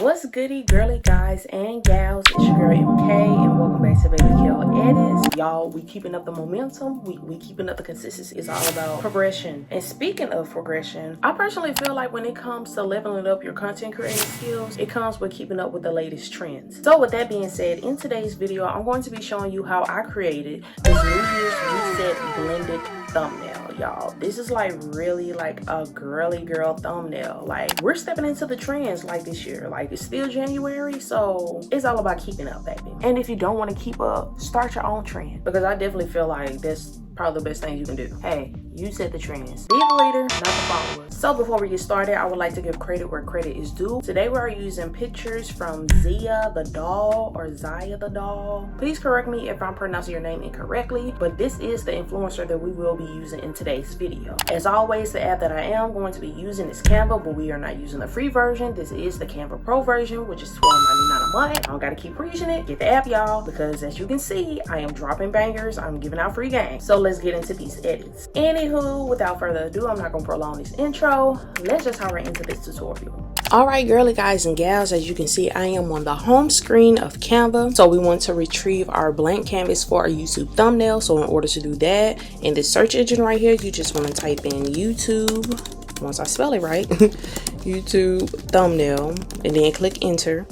What's goody girly guys and gals, it's your girl MK and welcome back to BabyKelEdits. Y'all, we keeping up the momentum, we keeping up the consistency. It's all about progression. And speaking of progression, I personally feel like when it comes to leveling up your content creating skills, it comes with keeping up with the latest trends. So with that being said, in today's video I'm going to be showing you how I created this New Year's Reset blended thumbnail. Y'all, this is like really like a girly girl thumbnail. Like, we're stepping into the trends like this year. Like, it's still January, so it's all about keeping up, baby. And if you don't want to keep up, start your own trend, because I definitely feel like that's probably the best thing you can do. Hey, you set the trends. Be the leader, not the follower. So before we get started, I would like to give credit where credit is due. Today we are using pictures from Zia the doll, or Zaya the doll. Please correct me if I'm pronouncing your name incorrectly, but this is the influencer that we will be using in today's video. As always, the app that I am going to be using is Canva, but we are not using the free version. This is the Canva Pro version, which is $12.99 a month. I don't gotta keep preaching it. Get the app, y'all, because as you can see, I am dropping bangers. I'm giving out free games. So let's get into these edits. Anywho, without further ado, I'm not gonna prolong this intro. Let's just hop right into this tutorial. Alright, girly guys and gals, as you can see, I am on the home screen of Canva. So we want to retrieve our blank canvas for our YouTube thumbnail. So in order to do that, in this search engine right here, you just want to type in YouTube, once I spell it right, YouTube thumbnail, and then click enter.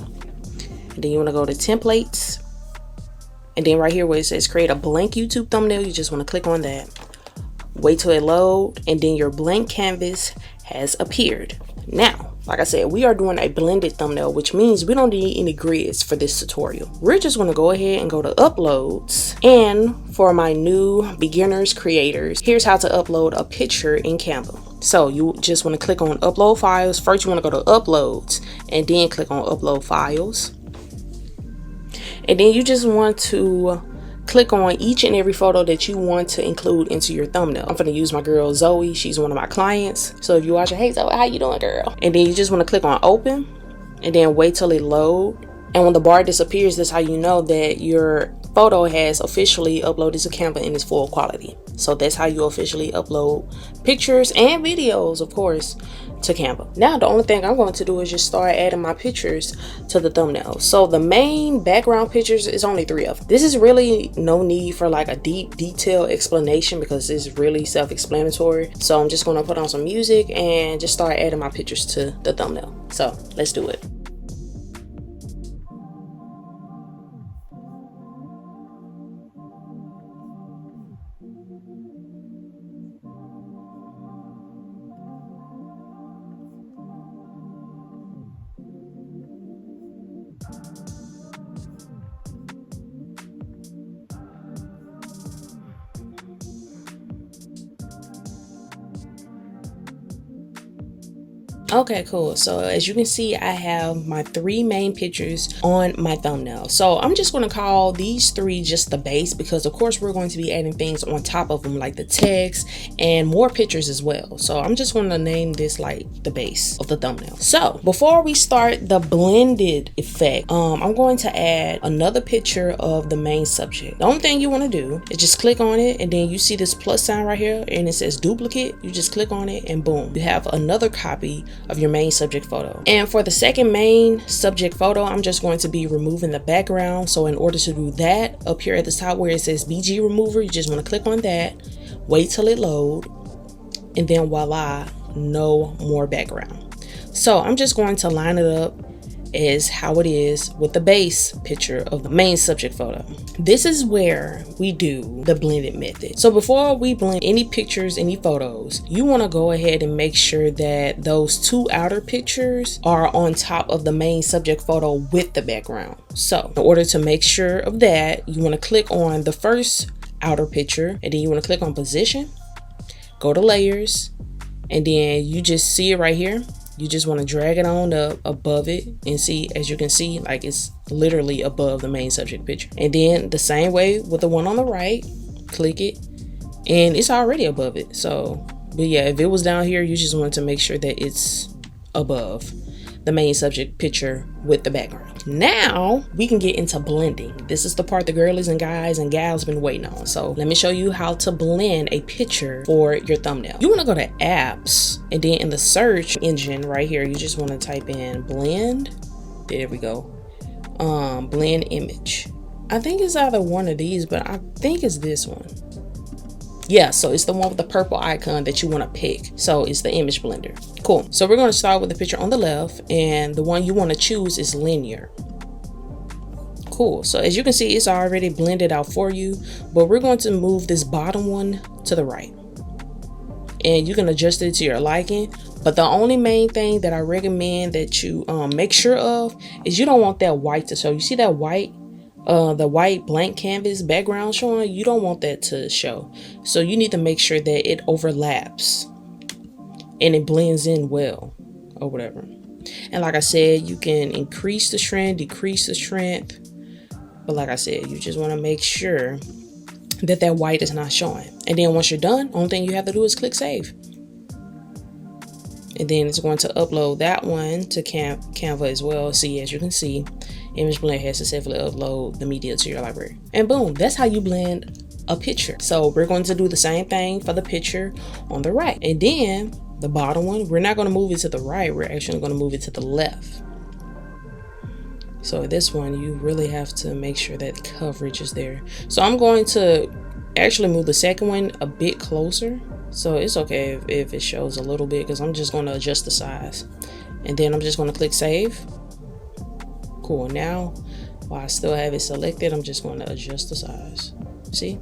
And then you want to go to templates. And then right here where it says create a blank YouTube thumbnail, you just want to click on that. Wait till it load, and then your blank canvas has appeared. Now, like I said, we are doing a blended thumbnail, which means we don't need any grids for this tutorial. We're just going to go ahead and go to uploads. And for my new beginners creators, here's how to upload a picture in Canva. So you just want to click on upload files. First, you want to go to uploads and then click on upload files. And then you just want to click on each and every photo that you want to include into your thumbnail. I'm going to use my girl Zoe. She's one of my clients. So if you watch it, hey Zoe, how you doing, girl? And then you just want to click on open and then wait till it load. And when the bar disappears, that's how you know that your photo has officially uploaded to Canva in its full quality. So that's how you officially upload pictures and videos, of course, to Canva. Now the only thing I'm going to do is just start adding my pictures to the thumbnail. So the main background pictures is only 3 of them. This is really no need for like a deep detailed explanation because it's really self-explanatory. So I'm just going to put on some music and just start adding my pictures to the thumbnail. So let's do it. Okay, cool. So as you can see, I have my 3 main pictures on my thumbnail. So I'm just going to call these 3 just the base, because of course we're going to be adding things on top of them like the text and more pictures as well. So I'm just going to name this like the base of the thumbnail. So before we start the blended effect, I'm going to add another picture of the main subject. The only thing you want to do is just click on it, and then you see this plus sign right here and it says duplicate. You just click on it and boom, you have another copy of your main subject photo. And for the second main subject photo, I'm just going to be removing the background. So in order to do that, up here at the top where it says BG remover, you just want to click on that, wait till it load, and then voila, no more background. So I'm just going to line it up as how it is with the base picture of the main subject photo. This is where we do the blended method. So before we blend any pictures, any photos, you want to go ahead and make sure that those 2 outer pictures are on top of the main subject photo with the background. So in order to make sure of that, you want to click on the first outer picture, and then you want to click on position, go to layers, and then you just see it right here. You just want to drag it on up above it, and see, as you can see, like it's literally above the main subject picture. And then the same way with the one on the right, click it and it's already above it. So, but yeah, if it was down here, you just want to make sure that it's above the main subject picture with the background. Now we can get into blending. This is the part the girlies and guys and gals been waiting on. So let me show you how to blend a picture for your thumbnail. You want to go to apps, and then in the search engine right here, you just want to type in blend, There we go. Blend image. I think it's either one of these, but I think it's this one. Yeah, so it's the one with the purple icon that you want to pick. So it's the image blender. Cool. So we're going to start with the picture on the left, and the one you want to choose is linear. Cool. So as you can see, it's already blended out for you, but we're going to move this bottom one to the right, and you can adjust it to your liking. But the only main thing that I recommend that you make sure of is you don't want that white to show. You see that white? The white blank canvas background showing, you don't want that to show. So you need to make sure that it overlaps and it blends in well or whatever. And like I said, you can increase the strength, decrease the strength, but like I said, you just want to make sure that that white is not showing. And then once you're done, only thing you have to do is click save. And then it's going to upload that one to Canva as well. See, as you can see, Image Blend has successfully upload the media to your library. And boom, that's how you blend a picture. So we're going to do the same thing for the picture on the right. And then the bottom one, we're not going to move it to the right. We're actually going to move it to the left. So this one, you really have to make sure that coverage is there. So I'm going to actually move the second one a bit closer. So it's okay if it shows a little bit, because I'm just going to adjust the size. And then I'm just going to click save. Cool. Now, while I still have it selected, I'm just going to adjust the size. See?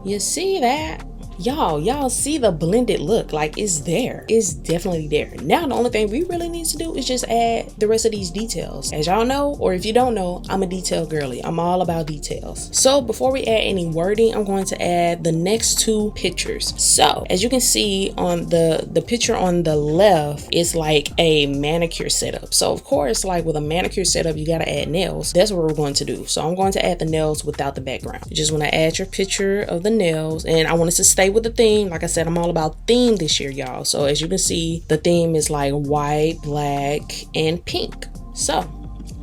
You see that? Y'all see the blended look? Like, it's there. It's definitely there. Now the only thing we really need to do is just add the rest of these details. As y'all know, or if you don't know, I'm a detail girly. I'm all about details. So before we add any wording, I'm going to add the next two pictures. So as you can see on the picture on the left, it's like a manicure setup. So of course, like with a manicure setup, you got to add nails. That's what we're going to do. So I'm going to add the nails without the background. You just want to add your picture of the nails, and I want us to stay with the theme. Like I said, I'm all about theme this year, y'all. So as you can see, the theme is like white, black, and pink. So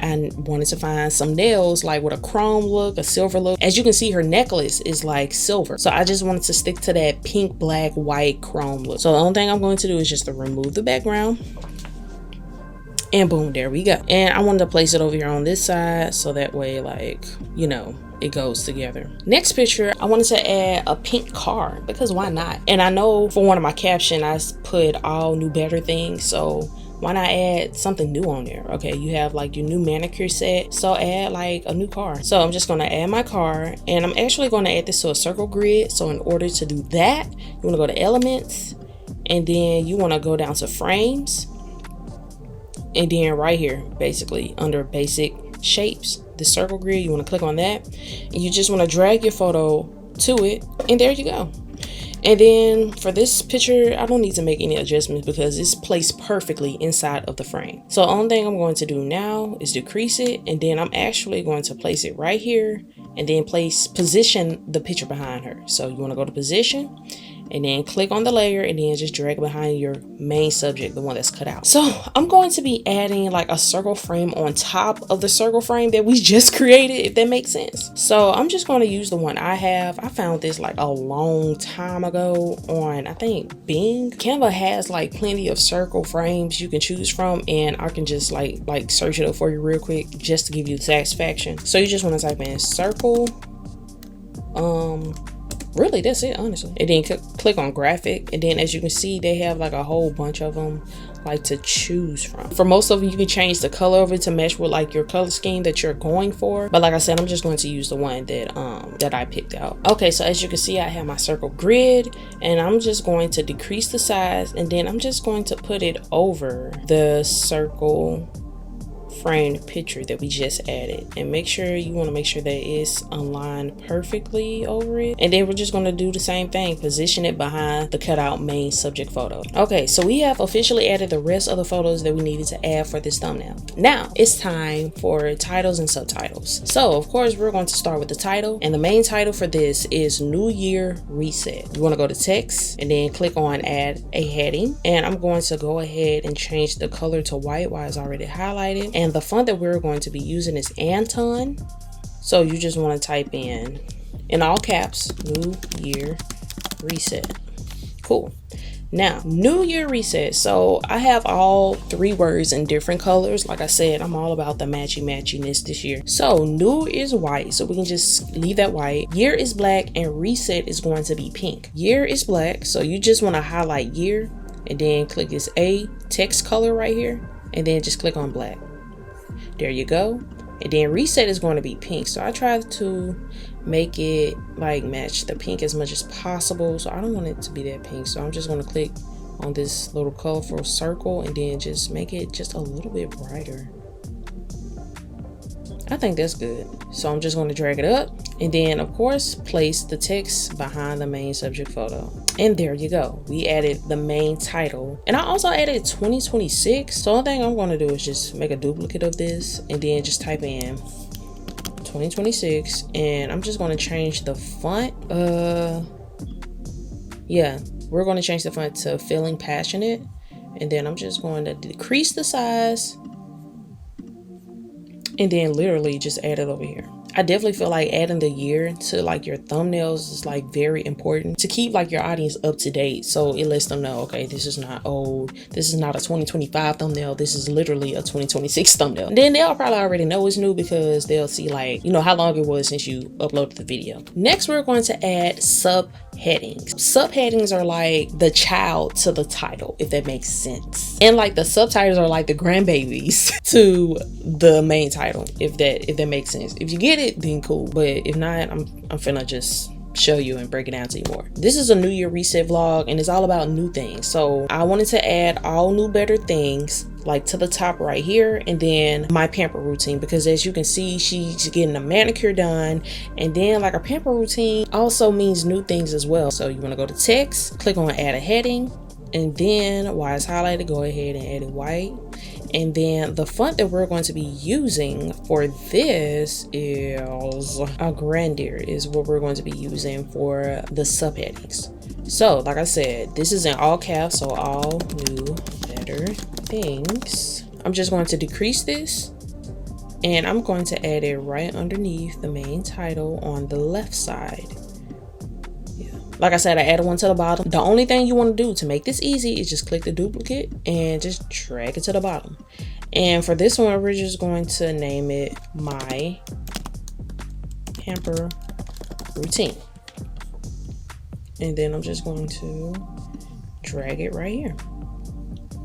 I wanted to find some nails like with a chrome look, a silver look. As you can see, her necklace is like silver. So I just wanted to stick to that pink, black, white, chrome look. So the only thing I'm going to do is just to remove the background. And boom, there we go. And I wanted to place it over here on this side, so that way, like, you know, it goes together. Next picture, I wanted to add a pink car, because why not? And I know for one of my captions, I put all new better things, so why not add something new on there? Okay, you have like your new manicure set, so add like a new car. So I'm just going to add my car, and I'm actually going to add this to a circle grid. So in order to do that, you want to go to elements, and then you want to go down to frames, and then right here, basically under basic shapes, the circle grid, you want to click on that, and you just want to drag your photo to it, and there you go. And then for this picture, I don't need to make any adjustments because it's placed perfectly inside of the frame. So the only thing I'm going to do now is decrease it, and then I'm actually going to place it right here, and then position the picture behind her. So you want to go to position, and then click on the layer, and then just drag behind your main subject, the one that's cut out. So I'm going to be adding like a circle frame on top of the circle frame that we just created, if that makes sense. So I'm just going to use the one I have. I found this like a long time ago on, I think, Bing. Canva has like plenty of circle frames you can choose from, and I can just like search it up for you real quick just to give you the satisfaction. So you just want to type in circle, really that's it, honestly, and then click on graphic, and then as you can see, they have like a whole bunch of them like to choose from. For most of them, you can change the color of it to match with like your color scheme that you're going for, but like I said, I'm just going to use the one that I picked out. Okay, so as you can see, I have my circle grid, and I'm just going to decrease the size, and then I'm just going to put it over the circle framed picture that we just added, and make sure that it's aligned perfectly over it. And then we're just going to do the same thing, position it behind the cutout main subject photo. Okay, so we have officially added the rest of the photos that we needed to add for this thumbnail. Now it's time for titles and subtitles. So of course, we're going to start with the title, and the main title for this is New Year Reset. You want to go to text, and then click on add a heading, and I'm going to go ahead and change the color to white while it's already highlighted. And the font that we're going to be using is Anton. So you just want to type in all caps, New Year Reset. Cool. Now, New Year reset. So I have all 3 words in different colors. Like I said, I'm all about the matchiness this year. So new is white, so we can just leave that white. Year is black, and reset is going to be pink. Year is black, so you just want to highlight year and then click this A text color right here, and then just click on black. There you go. And then reset is going to be pink, so I tried to make it like match the pink as much as possible. So I don't want it to be that pink, so I'm just going to click on this little colorful circle and then just make it just a little bit brighter. I think that's good. So I'm just going to drag it up, and then of course place the text behind the main subject photo. And there you go. We added the main title, and I also added 2026. So the only thing I'm going to do is just make a duplicate of this and then just type in 2026, and I'm just going to change the font. Yeah, we're going to change the font to Feeling Passionate, and then I'm just going to decrease the size and then literally just add it over here. I definitely feel like adding the year to like your thumbnails is like very important to keep like your audience up to date. So it lets them know, okay, this is not old. This is not a 2025 thumbnail. This is literally a 2026 thumbnail. And then they'll probably already know it's new because they'll see like, you know, how long it was since you uploaded the video. Next, we're going to add subheadings. Subheadings are like the child to the title, if that makes sense. And like the subtitles are like the grandbabies to the main title, if that makes sense. If you get it, then cool, but if not, I'm finna just show you and break it down to you more. This is a New Year reset vlog, and it's all about new things. So I wanted to add all new better things like to the top right here, and then my pamper routine, because as you can see, she's getting a manicure done, and then like a pamper routine also means new things as well. So you want to go to text, click on add a heading, and then while it's highlighted, go ahead and add it white. And then the font that we're going to be using for this is a Grandier, is what we're going to be using for the subheadings. So like I said, this is in all caps, so all new better things. I'm just going to decrease this, and I'm going to add it right underneath the main title on the left side. Like I said, I added one to the bottom. The only thing you want to do to make this easy is just click the duplicate and just drag it to the bottom. And for this one, we're just going to name it My Pamper Routine. And then I'm just going to drag it right here.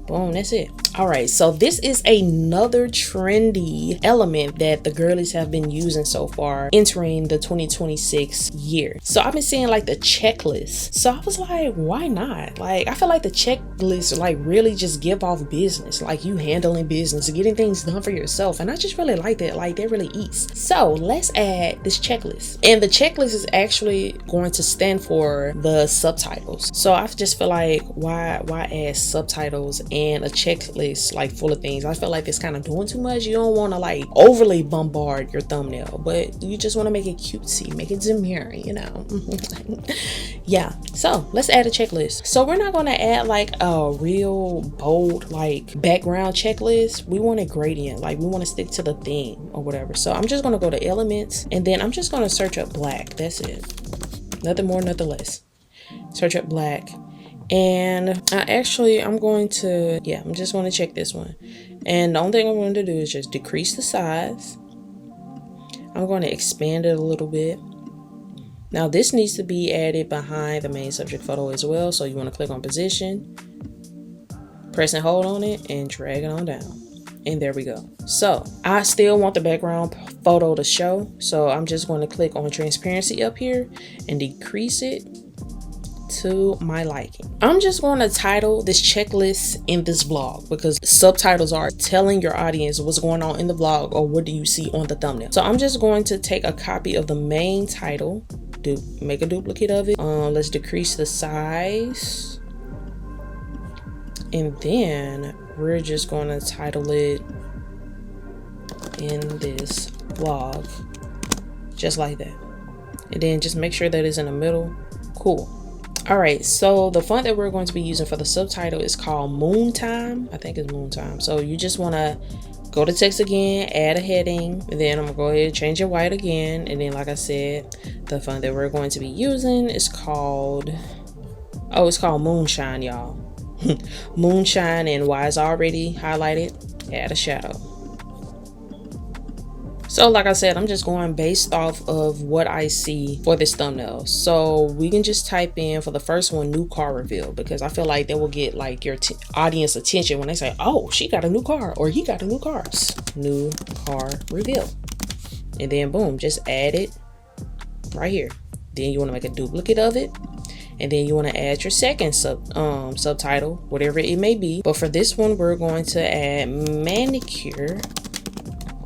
Boom, that's it. All right, so this is another trendy element that the girlies have been using so far entering the 2026 year. So I've been seeing like the checklist. So I was like, why not? Like, I feel like the checklist like really just give off business, like you handling business, getting things done for yourself. And I just really like that. Like, that really eats. So let's add this checklist. And the checklist is actually going to stand for the subtitles. So I just feel like, why add subtitles and a checklist like full of things? I feel like it's kind of doing too much. You don't want to like overly bombard your thumbnail, but you just want to make it cutesy, make it demure, you know. Yeah, so let's add a checklist. So we're not going to add like a real bold like background checklist. We want a gradient, like we want to stick to the theme or whatever. So I'm just going to go to elements, and then I'm just going to search up black. That's it, nothing more, nothing less. Search up black. And I'm going to, I'm just going to check this one. And the only thing I'm going to do is just decrease the size. I'm going to expand it a little bit. Now this needs to be added behind the main subject photo as well. So you want to click on position, press and hold on it, and drag it on down. And there we go. So I still want the background photo to show. So I'm just going to click on transparency up here and decrease it to my liking. I'm just going to title this checklist in this vlog, because subtitles are telling your audience what's going on in the vlog or what do you see on the thumbnail. So I'm just going to take a copy of the main title, make a duplicate of it. Let's decrease the size, and then we're just going to title it in this vlog just like that, and then just make sure that it's in the middle. Cool. All right, so the font that we're going to be using for the subtitle is called Moon Time. I think it's Moon Time. So you just want to go to text again, add a heading, and then I'm gonna go ahead and change it white again. And then, like I said, the font that we're going to be using is called Oh, it's called Moonshine, y'all. Moonshine, and why it's already highlighted, add a shadow. So like I said, I'm just going based off of what I see for this thumbnail. So we can just type in for the first one, new car reveal, because I feel like that will get like your audience attention when they say, oh, she got a new car or he got a new car. New car reveal. And then boom, just add it right here. Then you want to make a duplicate of it. And then you want to add your second subtitle, whatever it may be. But for this one, we're going to add manicure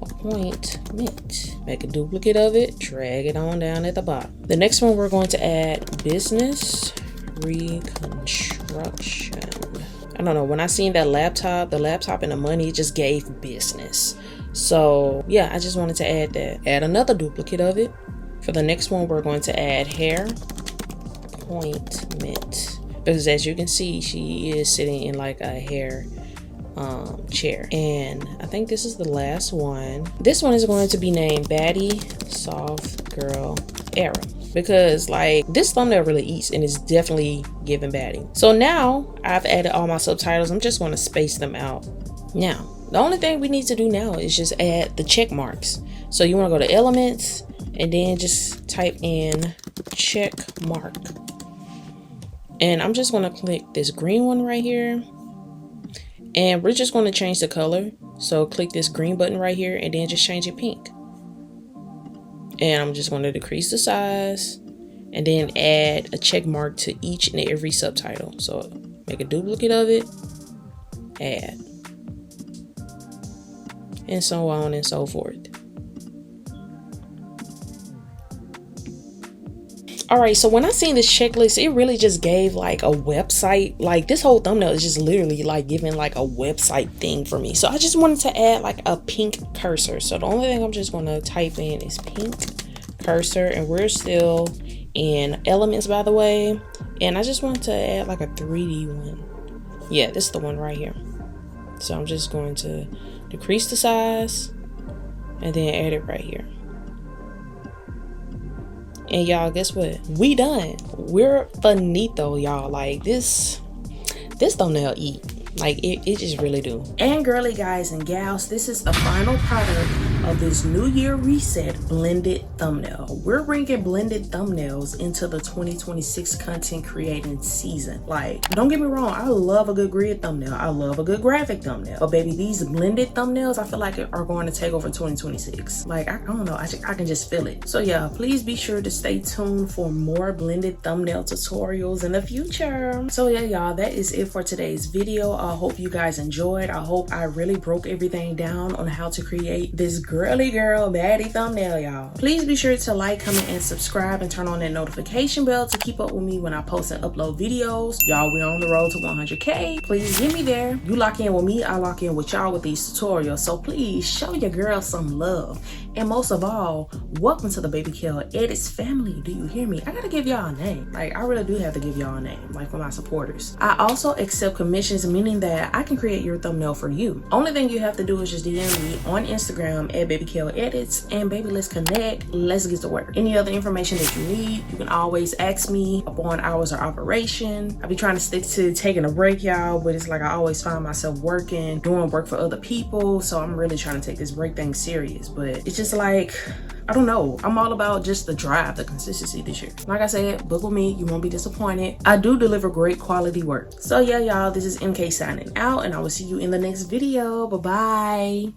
appointment. Make a duplicate of it, drag it on down at the bottom. The next one, we're going to add business reconstruction. I don't know, when I seen that laptop, the laptop and the money, it just gave business. So yeah, I just wanted to add that. Add another duplicate of it. For the next one, we're going to add hair appointment, because as you can see, she is sitting in like a hair chair. And I think this is the last one. This one is going to be named Baddie Soft Girl Era, because like this thumbnail really eats and it's definitely giving baddie. So now I've added all my subtitles. I'm just going to space them out. Now the only thing we need to do now is just add the check marks. So you want to go to elements and then just type in check mark. And I'm just going to click this green one right here. And we're just going to change the color. So click this green button right here and then just change it pink. And I'm just going to decrease the size and then add a check mark to each and every subtitle. So make a duplicate of it, add, and so on and so forth. All right, so when I seen this checklist, it really just gave like a website. Like this whole thumbnail is just literally like giving like a website thing for me. So I just wanted to add like a pink cursor. So the only thing I'm just going to type in is pink cursor, and we're still in elements, by the way. And I just want to add like a 3D one. Yeah, this is the one right here. So I'm just going to decrease the size and then add it right here. And y'all, guess what? We done. We're finito, y'all. Like this thumbnail eat. Like it just really do. And girly guys and gals, this is the final product of this new year reset blended thumbnail. We're bringing blended thumbnails into the 2026 content creating season. Like, don't get me wrong, I love a good grid thumbnail. I love a good graphic thumbnail. But baby, these blended thumbnails, I feel like are going to take over 2026. Like, I don't know, I can just feel it. So yeah, please be sure to stay tuned for more blended thumbnail tutorials in the future. So yeah, y'all, that is it for today's video. I hope you guys enjoyed. I hope I really broke everything down on how to create this girly girl baddie thumbnail, y'all. Please be sure to like, comment, and subscribe, and turn on that notification bell to keep up with me when I post and upload videos. Y'all, we're on the road to 100K. Please get me there. You lock in with me, I lock in with y'all with these tutorials. So please show your girl some love. And most of all, welcome to the BabyKelEdits family. Do you hear me? I gotta give y'all a name. Like, I really do have to give y'all a name, like for my supporters. I also accept commissions, meaning that I can create your thumbnail for you. Only thing you have to do is just DM me on Instagram at BabyKelEdits, and baby, let's connect. Let's get to work. Any other information that you need, you can always ask me upon hours of operation. I be trying to stick to taking a break, y'all, but it's like I always find myself working, doing work for other people. So I'm really trying to take this break thing serious, but it's just like, I don't know. I'm all about just the drive, the consistency this year. Like I said, book with me, you won't be disappointed. I do deliver great quality work. So yeah, y'all, this is MK signing out, and I will see you in the next video. Bye-bye.